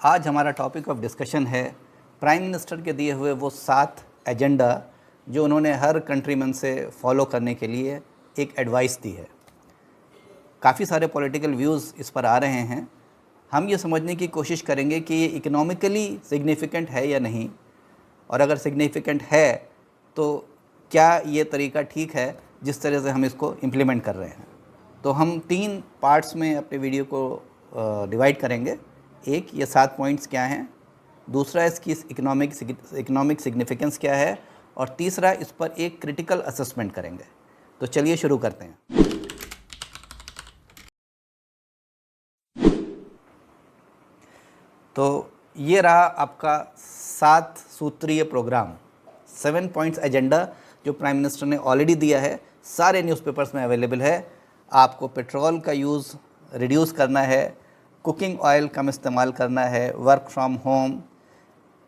आज हमारा topic of discussion है प्राइम मिनिस्टर के दिए हुए वो 7 एजेंडा जो उन्होंने हर कंट्रीमैन से फॉलो करने के लिए एक एडवाइस दी है। काफ़ी सारे पॉलिटिकल व्यूज़ इस पर आ रहे हैं। हम ये समझने की कोशिश करेंगे कि ये इकोनॉमिकली सिग्निफिकेंट है या नहीं, और अगर सिग्निफिकेंट है तो क्या ये तरीका ठीक है जिस तरह से हम इसको इम्प्लीमेंट कर रहे हैं। तो हम 3 पार्ट्स में अपने वीडियो को डिवाइड करेंगे। एक, ये 7 पॉइंट्स क्या हैं, दूसरा इसकी इकोनॉमिक सिग्निफिकेंस क्या है, और तीसरा इस पर एक क्रिटिकल असेसमेंट करेंगे। तो चलिए शुरू करते हैं। तो ये रहा आपका 7 सूत्रीय प्रोग्राम, 7 पॉइंट्स एजेंडा जो प्राइम मिनिस्टर ने ऑलरेडी दिया है, सारे न्यूज़पेपर्स में अवेलेबल है। आपको पेट्रोल का यूज़ रिड्यूस करना है, कुकिंग ऑयल कम इस्तेमाल करना है, work from home,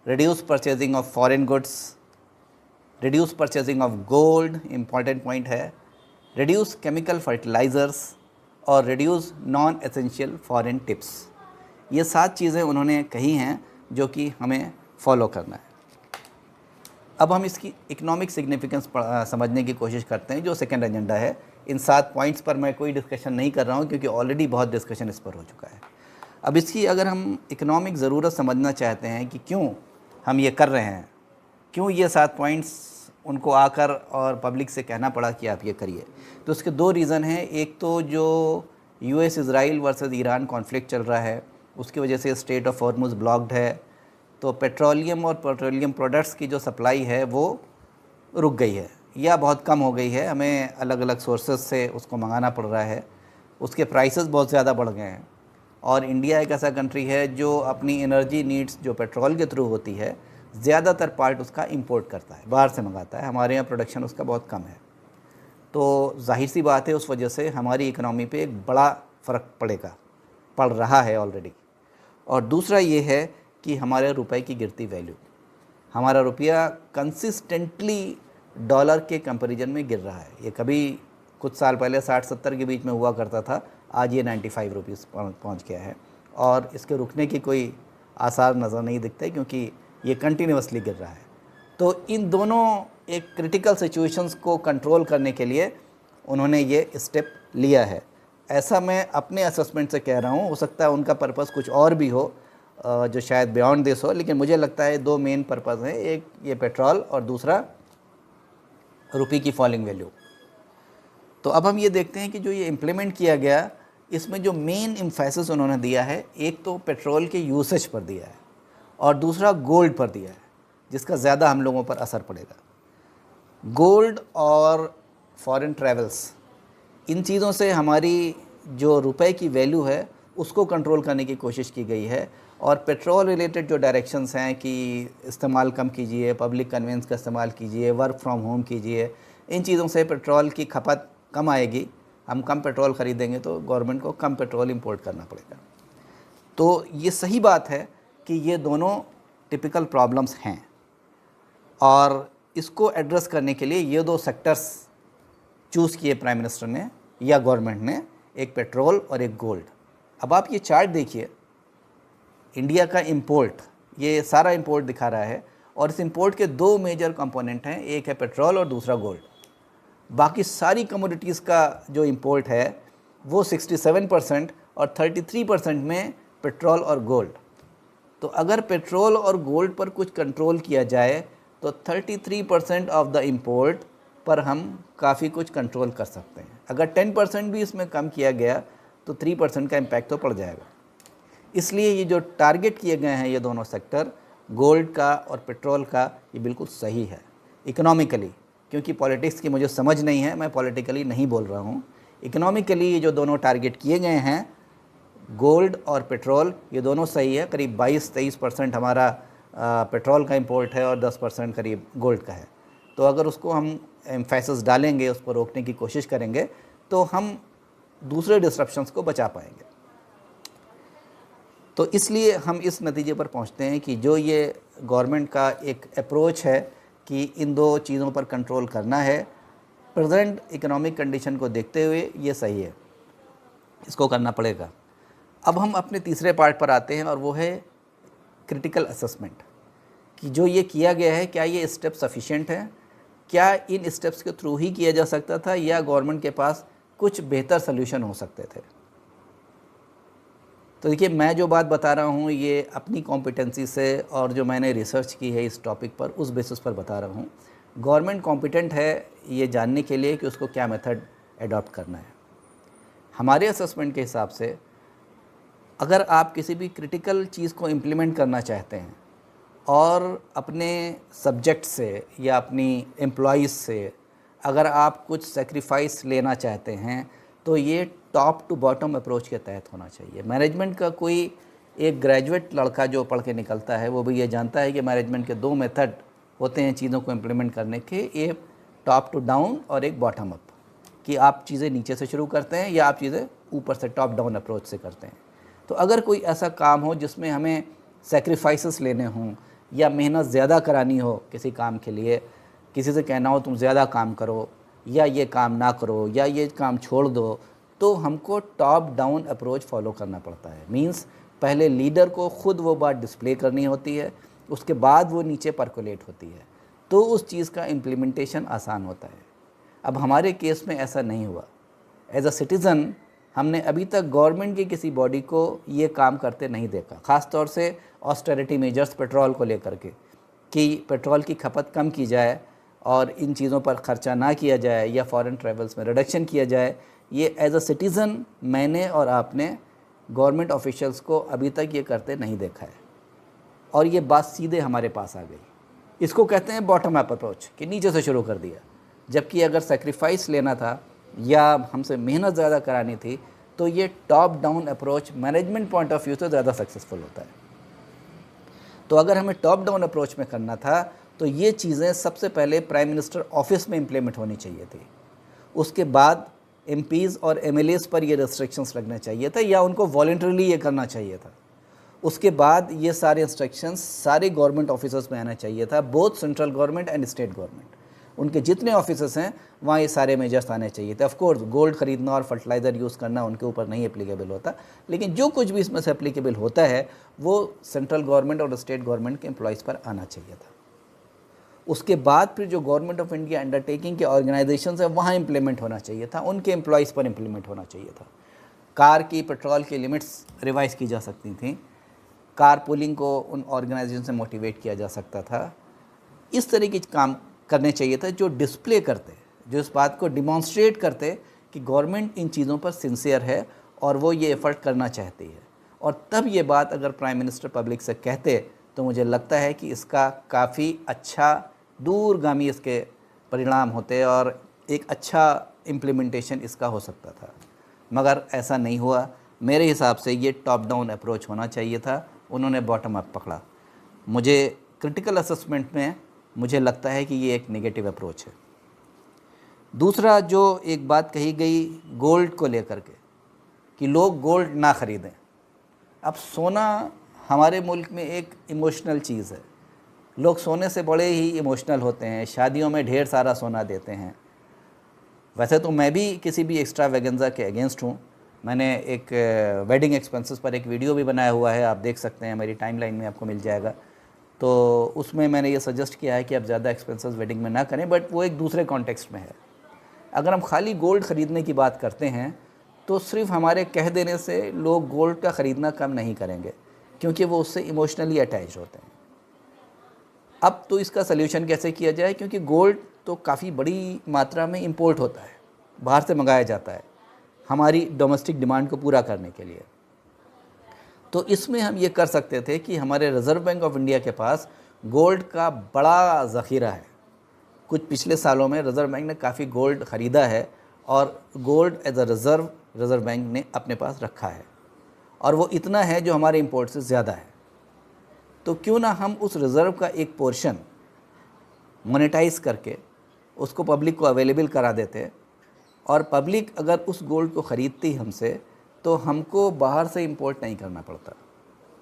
reduce purchasing of foreign goods, reduce purchasing of gold, important point है, रिड्यूस केमिकल फर्टिलाइज़र्स और reduce non essential foreign tips. ये 7 चीज़ें उन्होंने कही हैं जो कि हमें फॉलो करना है। अब हम इसकी इकोनॉमिक सिग्निफिकेंस समझने की कोशिश करते हैं, जो सेकंड एजेंडा है। इन 7 पॉइंट्स पर मैं कोई डिस्कशन नहीं कर रहा हूँ क्योंकि ऑलरेडी बहुत डिस्कशन इस पर हो चुका है। अब इसकी अगर हम इकोनॉमिक ज़रूरत समझना चाहते हैं कि क्यों हम ये कर रहे हैं, क्यों ये 7 पॉइंट्स उनको आकर और पब्लिक से कहना पड़ा कि आप ये करिए, तो उसके 2 रीज़न हैं। एक तो जो US Israel versus Iran conflict चल रहा है, उसकी वजह से स्ट्रेट ऑफ हॉर्मुज़ ब्लॉक्ड है, तो पेट्रोलियम और पेट्रोलियम प्रोडक्ट्स की जो सप्लाई है वो रुक गई है या बहुत कम हो गई है। हमें अलग अलग सोर्सेज से उसको मंगाना पड़ रहा है, उसके प्राइसेस बहुत ज़्यादा बढ़ गए हैं। और इंडिया एक ऐसा कंट्री है जो अपनी एनर्जी नीड्स जो पेट्रोल के थ्रू होती है, ज़्यादातर पार्ट उसका इंपोर्ट करता है, बाहर से मंगाता है। हमारे यहाँ प्रोडक्शन उसका बहुत कम है, तो जाहिर सी बात है उस वजह से हमारी इकनॉमी पे एक बड़ा फ़र्क पड़ रहा है ऑलरेडी। और दूसरा ये है कि हमारे रुपए की गिरती वैल्यू, हमारा रुपया कंसिस्टेंटली डॉलर के कंपैरिजन में गिर रहा है। ये कभी कुछ साल पहले 60-70 के बीच में हुआ करता था, आज ये 95 रुपीज़ पहुँच गया है और इसके रुकने की कोई आसार नज़र नहीं दिखते क्योंकि ये कंटिन्यूसली गिर रहा है। तो इन दोनों एक क्रिटिकल सिचुएशंस को कंट्रोल करने के लिए उन्होंने ये स्टेप लिया है। ऐसा मैं अपने असेसमेंट से कह रहा हूँ, हो सकता है उनका पर्पस कुछ और भी हो जो शायद बियॉन्ड दिस हो, लेकिन मुझे लगता है 2 मेन पर्पस हैं, एक ये पेट्रोल और दूसरा रुपये की फॉलिंग वैल्यू। तो अब हम ये देखते हैं कि जो ये इम्प्लीमेंट किया गया, इसमें जो मेन एम्फेसिस उन्होंने दिया है, एक तो पेट्रोल के यूसेज पर दिया है और दूसरा गोल्ड पर दिया है, जिसका ज़्यादा हम लोगों पर असर पड़ेगा। गोल्ड और फॉरेन ट्रैवल्स, इन चीज़ों से हमारी जो रुपए की वैल्यू है उसको कंट्रोल करने की कोशिश की गई है। और पेट्रोल रिलेटेड जो डायरेक्शंस हैं कि इस्तेमाल कम कीजिए, पब्लिक कन्वेंस का इस्तेमाल कीजिए, वर्क फ्रॉम होम कीजिए, इन चीज़ों से पेट्रोल की खपत कम आएगी। हम कम पेट्रोल ख़रीदेंगे तो गवर्नमेंट को कम पेट्रोल इंपोर्ट करना पड़ेगा। तो ये सही बात है कि ये दोनों टिपिकल प्रॉब्लम्स हैं और इसको एड्रेस करने के लिए ये 2 सेक्टर्स चूज़ किए प्राइम मिनिस्टर ने या गवर्नमेंट ने, एक पेट्रोल और एक गोल्ड। अब आप ये चार्ट देखिए, इंडिया का इंपोर्ट, ये सारा इंपोर्ट दिखा रहा है और इस इंपोर्ट के 2 मेजर कंपोनेंट हैं, एक है पेट्रोल और दूसरा गोल्ड। बाकी सारी कमोडिटीज़ का जो इंपोर्ट है वो 67% और 33% में पेट्रोल और गोल्ड। तो अगर पेट्रोल और गोल्ड पर कुछ कंट्रोल किया जाए तो 33% ऑफ द इंपोर्ट पर हम काफ़ी कुछ कंट्रोल कर सकते हैं। अगर 10% भी इसमें कम किया गया तो 3% का इम्पैक्ट तो पड़ जाएगा। इसलिए ये जो टारगेट किए गए हैं ये दोनों सेक्टर, गोल्ड का और पेट्रोल का, ये बिल्कुल सही है इकोनॉमिकली। क्योंकि पॉलिटिक्स की मुझे समझ नहीं है, मैं पॉलिटिकली नहीं बोल रहा हूँ। इकोनॉमिकली ये जो दोनों टारगेट किए गए हैं, गोल्ड और पेट्रोल, ये दोनों सही है। करीब 22-23% हमारा पेट्रोल का इंपोर्ट है और 10% करीब गोल्ड का है। तो अगर उसको हम एम्फेसिस डालेंगे, उस पर रोकने की कोशिश करेंगे, तो हम दूसरे डिस्ट्रप्शंस को बचा पाएंगे। तो इसलिए हम इस नतीजे पर पहुंचते हैं कि जो ये गवर्नमेंट का एक अप्रोच है कि इन 2 चीज़ों पर कंट्रोल करना है, प्रेजेंट इकोनॉमिक कंडीशन को देखते हुए ये सही है, इसको करना पड़ेगा। अब हम अपने तीसरे पार्ट पर आते हैं और वो है क्रिटिकल असेसमेंट कि जो ये किया गया है क्या ये स्टेप सफिशिएंट है, क्या इन स्टेप्स के थ्रू ही किया जा सकता था या गवर्नमेंट के पास कुछ बेहतर सोल्यूशन हो सकते थे। तो देखिए, मैं जो बात बता रहा हूँ ये अपनी कॉम्पिटेंसी से और जो मैंने रिसर्च की है इस टॉपिक पर, उस बेसिस पर बता रहा हूँ। गवर्नमेंट कॉम्पिटेंट है ये जानने के लिए कि उसको क्या मेथड एडॉप्ट करना है। हमारे असेसमेंट के हिसाब से अगर आप किसी भी क्रिटिकल चीज़ को इम्प्लीमेंट करना चाहते हैं और अपने सब्जेक्ट से या अपनी एम्प्लॉइज़ से अगर आप कुछ सेक्रीफाइस लेना चाहते हैं तो ये टॉप टू बॉटम अप्रोच के तहत होना चाहिए। मैनेजमेंट का कोई एक ग्रेजुएट लड़का जो पढ़ के निकलता है वो भी ये जानता है कि मैनेजमेंट के 2 मेथड होते हैं चीज़ों को इम्प्लीमेंट करने के, एक टॉप टू डाउन और एक बॉटम अप, कि आप चीज़ें नीचे से शुरू करते हैं या आप चीज़ें ऊपर से टॉप डाउन अप्रोच से करते हैं। तो अगर कोई ऐसा काम हो जिसमें हमें सेक्रीफाइसेस लेने हों या मेहनत ज़्यादा करानी हो किसी काम के लिए, किसी से कहना हो तुम ज़्यादा काम करो या ये काम ना करो या ये काम छोड़ दो, तो हमको टॉप डाउन अप्रोच फॉलो करना पड़ता है। मींस पहले लीडर को खुद वो बात डिस्प्ले करनी होती है, उसके बाद वो नीचे परकोलेट होती है, तो उस चीज़ का इम्प्लीमेंटेशन आसान होता है। अब हमारे केस में ऐसा नहीं हुआ। एज अ सिटीज़न हमने अभी तक गवर्नमेंट की किसी बॉडी को ये काम करते नहीं देखा, ख़ास तौर से ऑस्टेरिटी मेजर्स पेट्रोल को लेकर के, कि पेट्रोल की खपत कम की जाए और इन चीज़ों पर ख़र्चा ना किया जाए या फॉरेन ट्रैवल्स में रिडक्शन किया जाए। ये एज अ सिटीज़न मैंने और आपने गवर्नमेंट ऑफिशियल्स को अभी तक ये करते नहीं देखा है, और ये बात सीधे हमारे पास आ गई। इसको कहते हैं बॉटम अप अप्रोच, कि नीचे से शुरू कर दिया। जबकि अगर सेक्रीफाइस लेना था या हमसे मेहनत ज़्यादा करानी थी तो ये top down approach management point of view से ज़्यादा सक्सेसफुल होता है। तो अगर हमें टॉप डाउन अप्रोच में करना था तो ये चीज़ें सबसे पहले प्राइम मिनिस्टर ऑफिस में इम्प्लीमेंट होनी चाहिए थी। उसके बाद एमपीज़ और एमएलएज़ पर ये रेस्ट्रिक्शंस लगना चाहिए था या उनको वॉलंटरीली ये करना चाहिए था। उसके बाद ये सारे इंस्ट्रक्शंस सारे गवर्नमेंट ऑफिसर्स में आना चाहिए था, both central government and state government. उनके जितने ऑफिसर्स हैं वहाँ ये सारे मेजर्स आने चाहिए थे। ऑफ कोर्स गोल्ड खरीदना और फर्टिलाइज़र यूज़ करना उनके ऊपर नहीं एप्लीकेबल होता, लेकिन जो कुछ भी इसमें से एप्लीकेबल होता है वो सेंट्रल गवर्नमेंट और स्टेट गवर्नमेंट के एम्प्लॉयज़ पर आना चाहिए था। उसके बाद फिर जो गवर्नमेंट ऑफ इंडिया अंडरटेकिंग के ऑर्गेनाइजेशन है वहाँ इम्प्लीमेंट होना चाहिए था, उनके एम्प्लॉयज़ पर इम्प्लीमेंट होना चाहिए था। कार की पेट्रोल की लिमिट्स रिवाइज़ की जा सकती थी, कार पुलिंग को उन ऑर्गेनाइजेशन से मोटिवेट किया जा सकता था। इस तरह के काम करने चाहिए था जो डिस्प्ले करते, जो इस बात को डिमॉन्स्ट्रेट करते कि गवर्नमेंट इन चीज़ों पर सिंसियर है और वो ये एफ़र्ट करना चाहती है। और तब ये बात अगर प्राइम मिनिस्टर पब्लिक से कहते तो मुझे लगता है कि इसका काफ़ी अच्छा दूरगामी इसके परिणाम होते और एक अच्छा इम्प्लीमेंटेशन इसका हो सकता था, मगर ऐसा नहीं हुआ। मेरे हिसाब से ये टॉप डाउन अप्रोच होना चाहिए था, उन्होंने बॉटम अप पकड़ा। मुझे क्रिटिकल असेसमेंट में मुझे लगता है कि ये एक नेगेटिव अप्रोच है। दूसरा जो एक बात कही गई गोल्ड को लेकर के कि लोग गोल्ड ना ख़रीदें। अब सोना हमारे मुल्क में एक इमोशनल चीज़ है, लोग सोने से बड़े ही इमोशनल होते हैं, शादियों में ढेर सारा सोना देते हैं। वैसे तो मैं भी किसी भी एक्स्ट्रा वैगेंजा के अगेंस्ट हूँ। मैंने एक वेडिंग एक्सपेंसेस पर एक वीडियो भी बनाया हुआ है, आप देख सकते हैं, मेरी टाइमलाइन में आपको मिल जाएगा। तो उसमें मैंने ये सजेस्ट किया है कि आप ज़्यादा एक्सपेंसेस वेडिंग में ना करें, बट वो एक दूसरे कॉन्टेक्स्ट में है। अगर हम खाली गोल्ड ख़रीदने की बात करते हैं तो सिर्फ हमारे कह देने से लोग गोल्ड का ख़रीदना कम नहीं करेंगे, क्योंकि वो उससे इमोशनली अटैच होते हैं। अब तो इसका सल्यूशन कैसे किया जाए, क्योंकि गोल्ड तो काफ़ी बड़ी मात्रा में इंपोर्ट होता है, बाहर से मंगाया जाता है हमारी डोमेस्टिक डिमांड को पूरा करने के लिए। तो इसमें हम ये कर सकते थे कि हमारे रिज़र्व बैंक ऑफ इंडिया के पास गोल्ड का बड़ा ज़ख़ीरा है। कुछ पिछले सालों में रिज़र्व बैंक ने काफ़ी गोल्ड ख़रीदा है और gold as a reserve bank ने अपने पास रखा है, और वो इतना है जो हमारे इंपोर्ट से ज़्यादा है। तो क्यों ना हम उस रिज़र्व का एक पोर्शन मोनेटाइज करके उसको पब्लिक को अवेलेबल करा देते, और पब्लिक अगर उस गोल्ड को ख़रीदती हमसे तो हमको बाहर से इंपोर्ट नहीं करना पड़ता।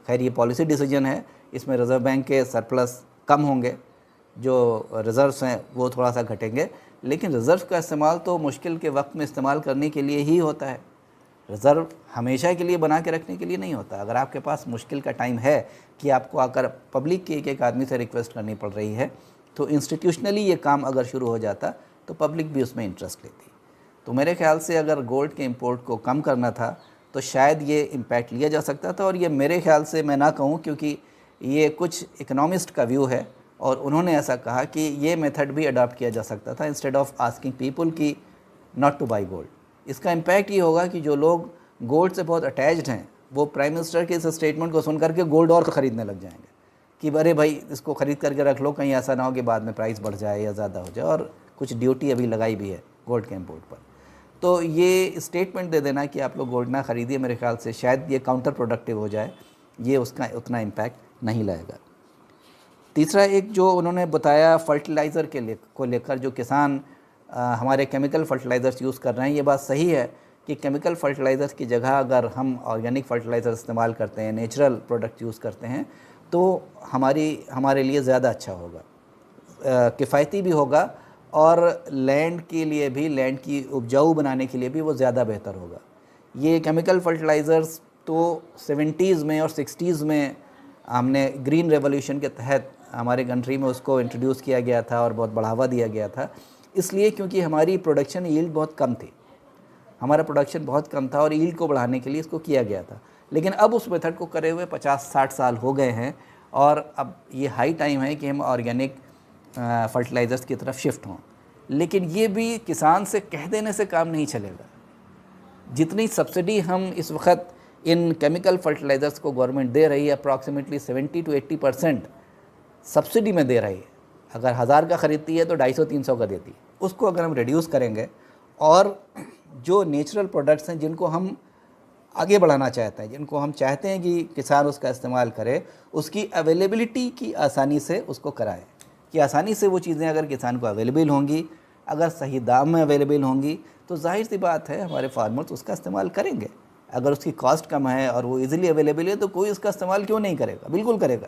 खैर ये पॉलिसी डिसीजन है, इसमें रिज़र्व बैंक के सरप्लस कम होंगे, जो रिज़र्व्स हैं वो थोड़ा सा घटेंगे, लेकिन रिज़र्व का इस्तेमाल तो मुश्किल के वक्त में इस्तेमाल करने के लिए ही होता है। रिज़र्व हमेशा के लिए बना के रखने के लिए नहीं होता। अगर आपके पास मुश्किल का टाइम है कि आपको आकर पब्लिक के एक आदमी से रिक्वेस्ट करनी पड़ रही है, तो इंस्टीट्यूशनली ये काम अगर शुरू हो जाता तो पब्लिक भी उसमें इंटरेस्ट लेती। तो मेरे ख्याल से अगर गोल्ड के इंपोर्ट को कम करना था तो शायद ये इम्पैक्ट लिया जा सकता था। और ये मेरे ख्याल से, मैं ना कहूँ क्योंकि ये कुछ इकोनॉमिस्ट का व्यू है और उन्होंने ऐसा कहा कि ये मेथड भी अडॉप्ट किया जा सकता था इंस्टेड ऑफ आस्किंग पीपल की नॉट टू बाई गोल्ड। इसका इम्पैक्ट ये होगा कि जो लोग गोल्ड से बहुत अटैच्ड हैं वो प्राइम मिनिस्टर के इस स्टेटमेंट को सुन करके गोल्ड और ख़रीदने लग जाएंगे कि अरे भाई इसको ख़रीद करके रख लो, कहीं ऐसा ना हो कि बाद में प्राइस बढ़ जाए या ज़्यादा हो जाए। और कुछ ड्यूटी अभी लगाई भी है गोल्ड के इम्पोर्ट पर। तो ये स्टेटमेंट दे देना कि आप लोग गोल्ड ना खरीदिए, मेरे ख्याल से शायद ये काउंटर प्रोडक्टिव हो जाए, ये उसका उतना इम्पैक्ट नहीं लाएगा। तीसरा एक जो उन्होंने बताया फर्टिलाइज़र को लेकर, जो किसान हमारे केमिकल फर्टिलाइज़र्स यूज़ कर रहे हैं, ये बात सही है कि केमिकल फर्टिलाइज़र्स की जगह अगर हम ऑर्गेनिक फर्टिलाइज़र इस्तेमाल करते हैं, नेचुरल प्रोडक्ट यूज़ करते हैं, तो हमारे लिए ज़्यादा अच्छा होगा, किफ़ायती भी होगा और लैंड के लिए भी, लैंड की उपजाऊ बनाने के लिए भी वो ज़्यादा बेहतर होगा। ये केमिकल फर्टिलाइज़र्स तो 70s में और 60s में हमने ग्रीन रेवोल्यूशन के तहत हमारे कंट्री में उसको इंट्रोड्यूस किया गया था और बहुत बढ़ावा दिया गया था, इसलिए क्योंकि हमारी प्रोडक्शन यील्ड बहुत कम थी, हमारा प्रोडक्शन बहुत कम था और यील्ड को बढ़ाने के लिए इसको किया गया था। लेकिन अब उस मेथड को करे हुए 50-60 साल हो गए हैं और अब ये हाई टाइम है कि हम ऑर्गेनिक फर्टिलाइज़र्स की तरफ शिफ्ट हों। लेकिन ये भी किसान से कह देने से काम नहीं चलेगा। जितनी सब्सिडी हम इस वक्त इन केमिकल फर्टिलाइज़र्स को गवर्नमेंट दे रही है, अप्रॉक्सीमेटली 70 to 80% सब्सिडी में दे रही है। अगर 1000 का ख़रीदती है तो 250-300 का देती है। उसको अगर हम रिड्यूस करेंगे और जो नेचुरल प्रोडक्ट्स हैं जिनको हम आगे बढ़ाना चाहते हैं, जिनको हम चाहते हैं कि किसान उसका इस्तेमाल करे, उसकी अवेलेबिलिटी की आसानी से उसको कराएं कि आसानी से वो चीज़ें अगर किसान को अवेलेबल होंगी, अगर सही दाम में अवेलेबल होंगी, तो जाहिर सी बात है हमारे फार्मर्स उसका इस्तेमाल करेंगे। अगर उसकी कॉस्ट कम है और वो इजीली अवेलेबल है तो कोई उसका इस्तेमाल क्यों नहीं करेगा, बिल्कुल करेगा।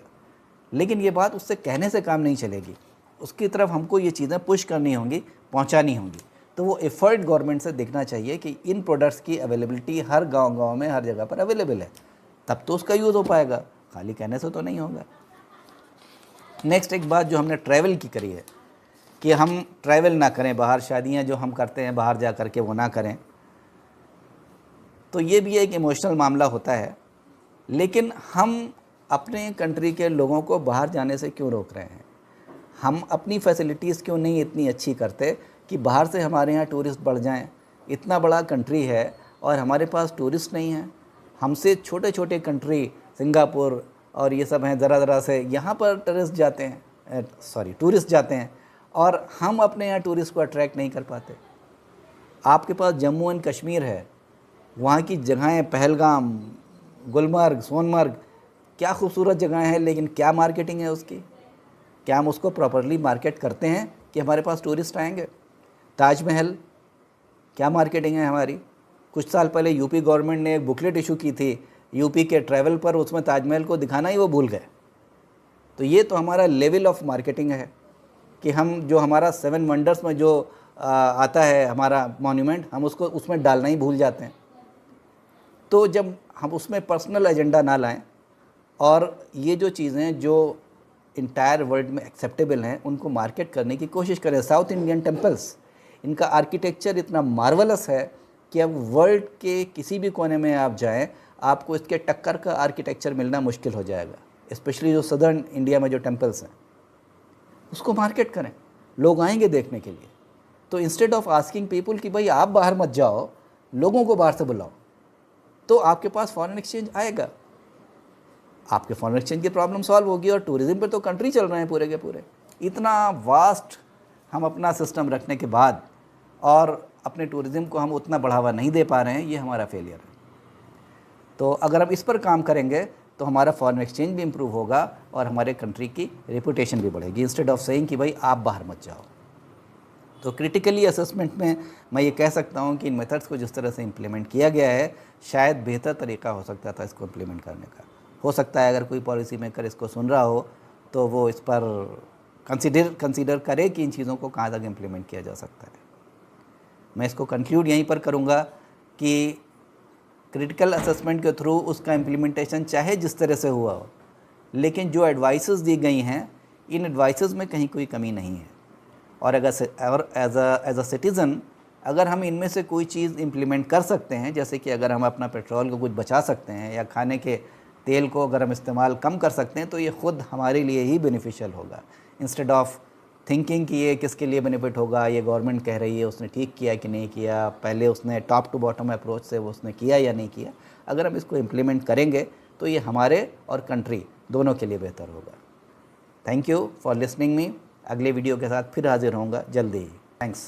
लेकिन ये बात उससे कहने से काम नहीं चलेगी, उसकी तरफ हमको ये चीज़ें पुश करनी होंगी, पहुंचानी होंगी। तो वो एफर्ट गवर्नमेंट से देखना चाहिए कि इन प्रोडक्ट्स की अवेलेबिलिटी हर गांव में, हर जगह पर अवेलेबल है, तब तो उसका यूज़ हो पाएगा, खाली कहने से तो नहीं होगा। नेक्स्ट एक बात जो हमने ट्रैवल की करी है कि हम ट्रैवल ना करें, बाहर शादियां जो हम करते हैं बाहर जा कर के वो ना करें, तो ये भी एक इमोशनल मामला होता है। लेकिन हम अपने कंट्री के लोगों को बाहर जाने से क्यों रोक रहे हैं? हम अपनी फैसिलिटीज़ क्यों नहीं इतनी अच्छी करते कि बाहर से हमारे यहाँ टूरिस्ट बढ़ जाएं? इतना बड़ा कंट्री है और हमारे पास टूरिस्ट नहीं है। हमसे छोटे छोटे कंट्री सिंगापुर और ये सब हैं, ज़रा से यहाँ पर टूरिस्ट जाते हैं और हम अपने यहाँ टूरिस्ट को अट्रैक्ट नहीं कर पाते। आपके पास जम्मू एंड कश्मीर है, वहाँ की जगहें पहलगाम, गुलमर्ग, सोनमर्ग, क्या खूबसूरत जगहें हैं, लेकिन क्या मार्केटिंग है उसकी? क्या हम उसको प्रॉपरली मार्केट करते हैं कि हमारे पास टूरिस्ट आएंगे? ताजमहल, क्या मार्केटिंग है हमारी? कुछ साल पहले यूपी गवर्नमेंट ने एक बुकलेट इशू की थी यूपी के ट्रैवल पर, उसमें ताजमहल को दिखाना ही वो भूल गए। तो ये तो हमारा लेवल ऑफ मार्केटिंग है कि हम जो हमारा 7 वंडर्स में जो आता है हमारा मॉन्यूमेंट, हम उसको उसमें डालना ही भूल जाते हैं। तो जब हम उसमें पर्सनल एजेंडा ना लाएं और ये जो चीज़ें जो इंटायर वर्ल्ड में एक्सेप्टेबल हैं उनको मार्केट करने की कोशिश करें। साउथ इंडियन टेम्पल्स, इनका आर्किटेक्चर इतना मार्वलस है कि अब वर्ल्ड के किसी भी कोने में आप जाएं, आपको इसके टक्कर का आर्किटेक्चर मिलना मुश्किल हो जाएगा। स्पेशली जो सदर्न इंडिया में जो टेम्पल्स हैं, उसको मार्केट करें, लोग आएंगे देखने के लिए। तो इंस्टेड ऑफ आस्किंग पीपल कि भाई आप बाहर मत जाओ, लोगों को बाहर से बुलाओ, तो आपके पास फॉरेन एक्सचेंज आएगा, आपके फॉरेन एक्सचेंज की प्रॉब्लम सॉल्व होगी। और टूरिज़्म पे तो कंट्री चल रहे हैं पूरे के पूरे। इतना वास्ट हम अपना सिस्टम रखने के बाद और अपने टूरिज़्म को हम उतना बढ़ावा नहीं दे पा रहे हैं, ये हमारा फेलियर है। तो अगर हम इस पर काम करेंगे तो हमारा फॉरेन एक्सचेंज भी इम्प्रूव होगा और हमारे कंट्री की रेपुटेशन भी बढ़ेगी, इंस्टेड ऑफ सेइंग कि भाई आप बाहर मत जाओ। तो क्रिटिकली असेसमेंट में मैं ये कह सकता हूँ कि इन मेथड्स को जिस तरह से इम्प्लीमेंट किया गया है, शायद बेहतर तरीका हो सकता था इसको इम्प्लीमेंट करने का। हो सकता है अगर कोई पॉलिसी मेकर इसको सुन रहा हो तो वो इस पर कंसीडर करे कि इन चीज़ों को कहाँ तक इम्प्लीमेंट किया जा सकता है। मैं इसको कंक्लूड यहीं पर करूँगा कि क्रिटिकल असेसमेंट के थ्रू उसका इम्प्लीमेंटेशन चाहे जिस तरह से हुआ हो, लेकिन जो एडवाइसेस दी गई हैं, इन एडवाइसेस में कहीं कोई कमी नहीं है। और अगर एज अ सिटीज़न अगर हम इनमें से कोई चीज़ इम्प्लीमेंट कर सकते हैं, जैसे कि अगर हम अपना पेट्रोल को कुछ बचा सकते हैं या खाने के तेल को अगर हम इस्तेमाल कम कर सकते हैं, तो ये ख़ुद हमारे लिए ही बेनिफिशियल होगा। इंस्टेड ऑफ थिंकिंग कि ये किसके लिए बेनिफिट होगा, ये गवर्नमेंट कह रही है, उसने ठीक किया कि नहीं किया, पहले उसने टॉप टू बॉटम अप्रोच से वो उसने किया या नहीं किया। अगर हम इसको इम्प्लीमेंट करेंगे तो ये हमारे और कंट्री दोनों के लिए बेहतर होगा। Thank you for listening me. अगले वीडियो के साथ फिर हाजिर होऊंगा जल्दी ही। थैंक्स।